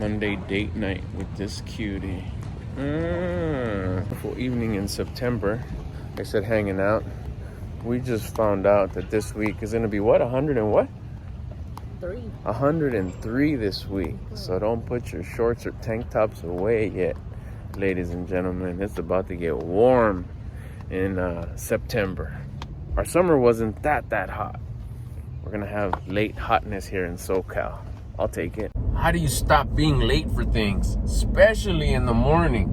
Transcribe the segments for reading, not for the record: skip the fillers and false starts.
Monday date night with this cutie. Beautiful evening in September. I said hanging out. We just found out that this week is going to be what? 100 and what? 103 this week. So don't put your shorts or tank tops away yet, ladies and gentlemen. It's about to get warm in September. Our summer wasn't that hot. We're going to have late hotness here in SoCal. I'll take it. How do you stop being late for things, especially in the morning?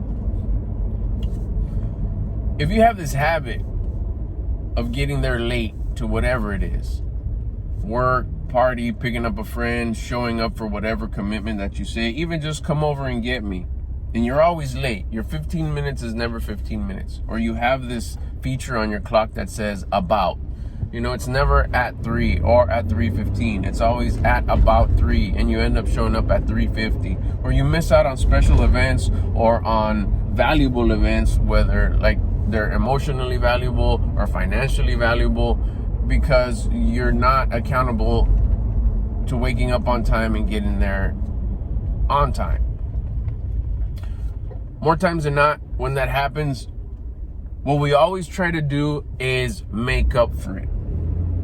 If you have this habit of getting there late to whatever it is, work, party, picking up a friend, showing up for whatever commitment that you say, even just come over and get me, and you're always late, your 15 minutes is never 15 minutes, or you have this feature on your clock that says about. You know, it's never at 3 or at 3:15. It's always at about 3, and you end up showing up at 3:50. Or you miss out on special events or on valuable events, whether like they're emotionally valuable or financially valuable, because you're not accountable to waking up on time and getting there on time. More times than not, when that happens, what we always try to do is make up for it.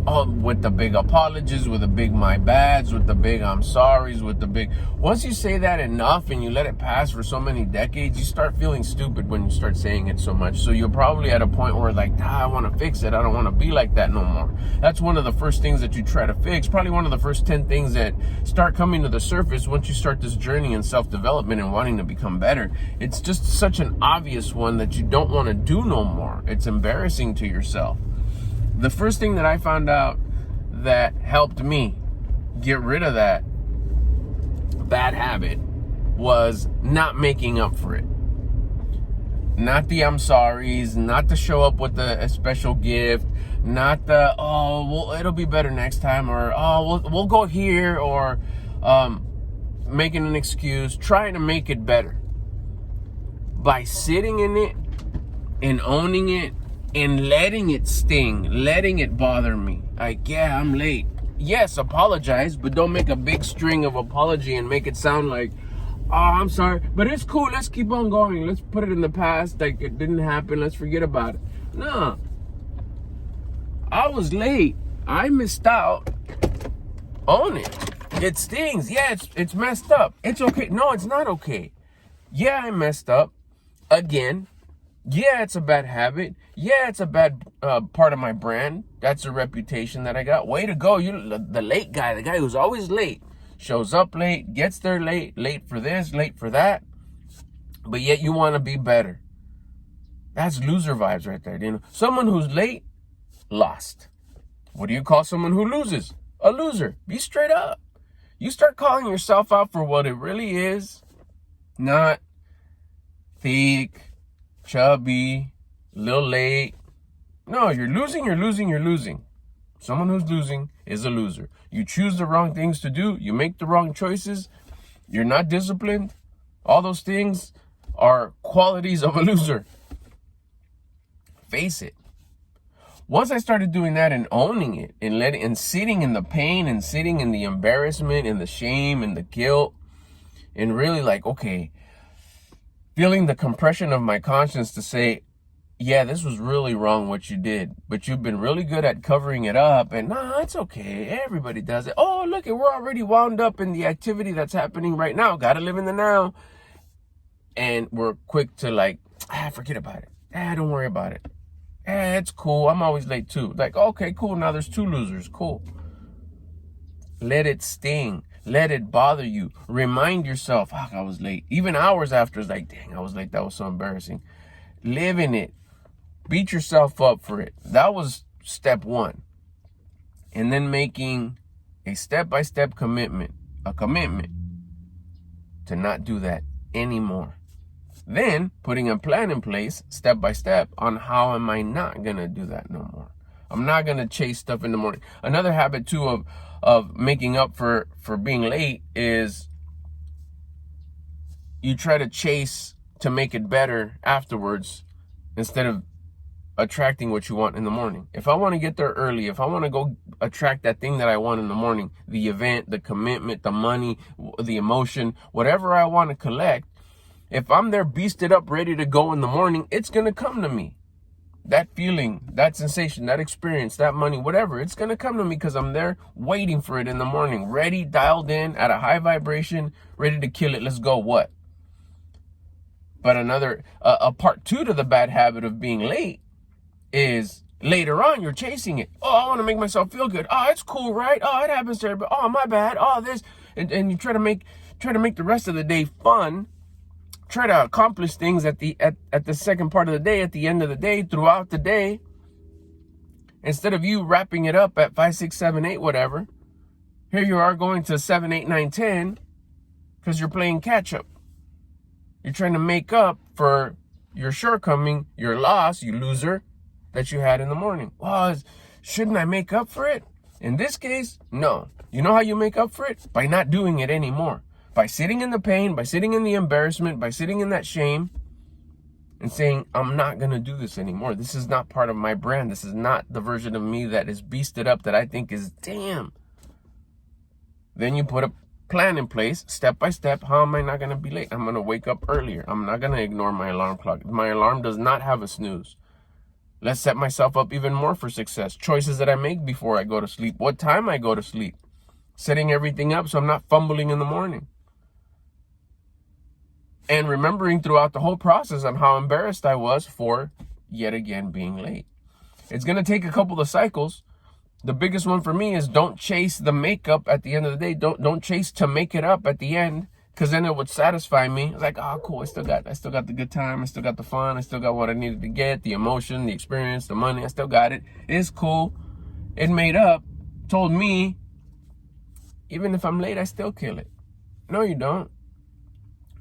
With the big apologies, with the big my bads, with the big I'm sorries, with the big... Once you say that enough and you let it pass for so many decades, you start feeling stupid when you start saying it so much. So you're probably at a point where like, I want to fix it. I don't want to be like that no more. That's one of the first things that you try to fix. Probably one of the first 10 things that start coming to the surface once you start this journey in self-development and wanting to become better. It's just such an obvious one that you don't want to do no more. It's embarrassing to yourself. The first thing that I found out that helped me get rid of that bad habit was not making up for it. Not the I'm sorries, not to show up with a special gift, not the, well, it'll be better next time, or, we'll go here, or making an excuse, trying to make it better. By sitting in it and owning it, and letting it sting, letting it bother me. Like, yeah, I'm late. Yes, apologize, but don't make a big string of apology and make it sound like, I'm sorry, but it's cool. Let's keep on going. Let's put it in the past. Like it didn't happen. Let's forget about it. No. I was late. I missed out. Own it. It stings. Yeah, it's messed up. It's okay. No, it's not okay. Yeah, I messed up. Again. Yeah, it's a bad habit. Yeah, it's a bad part of my brand. That's a reputation that I got. Way to go. You're the late guy, the guy who's always late. Shows up late, gets there late, late for this, late for that. But yet you want to be better. That's loser vibes right there. You know, someone who's late, lost. What do you call someone who loses? A loser. Be straight up. You start calling yourself out for what it really is. Not thick, chubby, little late. No, you're losing. Someone who's losing is a loser. You choose the wrong things to do. You make the wrong choices. You're not disciplined. All those things are qualities of a loser. Face it. Once I started doing that and owning it and sitting in the pain and sitting in the embarrassment and the shame and the guilt and really like, okay, feeling the compression of my conscience to say, yeah, this was really wrong what you did, but you've been really good at covering it up, and no, it's okay. Everybody does it. Oh, look, we're already wound up in the activity that's happening right now. Got to live in the now. And we're quick to like, forget about it. Don't worry about it. It's cool. I'm always late too. Like, okay, cool. Now there's two losers. Cool. Let it sting. Let it bother you. Remind yourself, I was late. Even hours after, it's like, dang, I was late. That was so embarrassing. Live in it. Beat yourself up for it. That was step one. And then making a step-by-step commitment, a commitment to not do that anymore. Then putting a plan in place, step by step, on how am I not going to do that no more. I'm not going to chase stuff in the morning. Another habit, too, of making up for being late is you try to chase to make it better afterwards instead of attracting what you want in the morning. If I want to get there early, if I want to go attract that thing that I want in the morning. The event, the commitment, the money, the emotion, whatever I want to collect. If I'm there beasted up, ready to go in the morning, it's going to come to me. That feeling, that sensation, that experience, that money, whatever, it's going to come to me because I'm there waiting for it in the morning, ready, dialed in, at a high vibration, ready to kill it. Let's go. What? But a part 2 to the bad habit of being late is later on, you're chasing it. Oh, I want to make myself feel good. Oh, it's cool, right? Oh, it happens to everybody. Oh, my bad. Oh, this. And you try to make the rest of the day fun. Try to accomplish things at the second part of the day, at the end of the day, throughout the day. Instead of you wrapping it up at 5, 6, 7, 8, whatever. Here you are going to 7, 8, 9, 10 because you're playing catch up. You're trying to make up for your shortcoming, your loss, you loser, that you had in the morning. Well, shouldn't I make up for it? In this case, no. You know how you make up for it? By not doing it anymore. By sitting in the pain, by sitting in the embarrassment, by sitting in that shame and saying, I'm not going to do this anymore. This is not part of my brand. This is not the version of me that is beasted up that I think is damn. Then you put a plan in place, step by step. How am I not going to be late? I'm going to wake up earlier. I'm not going to ignore my alarm clock. My alarm does not have a snooze. Let's set myself up even more for success. Choices that I make before I go to sleep. What time I go to sleep. Setting everything up so I'm not fumbling in the morning. And remembering throughout the whole process on how embarrassed I was for, yet again, being late. It's going to take a couple of cycles. The biggest one for me is don't chase the makeup at the end of the day. Don't chase to make it up at the end, because then it would satisfy me. It's like, oh, cool, I still got the good time. I still got the fun. I still got what I needed to get, the emotion, the experience, the money. I still got it. It's cool. It made up. Told me, even if I'm late, I still kill it. No, you don't.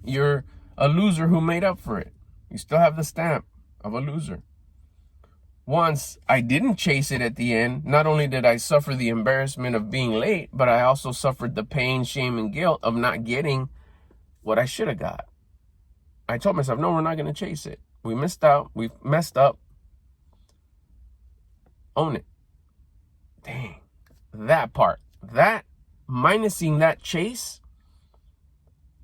You're a loser who made up for it. You still have the stamp of a loser. Once I didn't chase it at the end, not only did I suffer the embarrassment of being late, but I also suffered the pain, shame, and guilt of not getting what I should have got. I told myself, no, we're not going to chase it. We missed out. We messed up. Own it. Dang. That part. That, minusing that chase,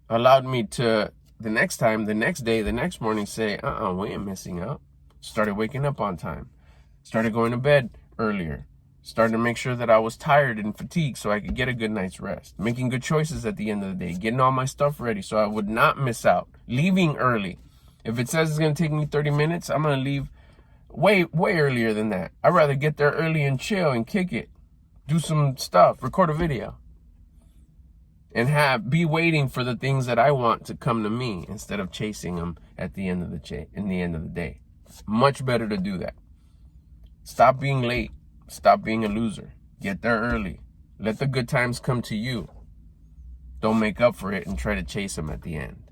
allowed me to, the next time, the next day, the next morning, say, we ain't missing out. Started waking up on time. Started going to bed earlier. Started to make sure that I was tired and fatigued so I could get a good night's rest. Making good choices at the end of the day. Getting all my stuff ready so I would not miss out. Leaving early. If it says it's going to take me 30 minutes, I'm going to leave way earlier than that. I'd rather get there early and chill and kick it. Do some stuff. Record a video. And be waiting for the things that I want to come to me instead of chasing them at the end of the day. Much better to do that. Stop being late. Stop being a loser. Get there early. Let the good times come to you. Don't make up for it and try to chase them at the end.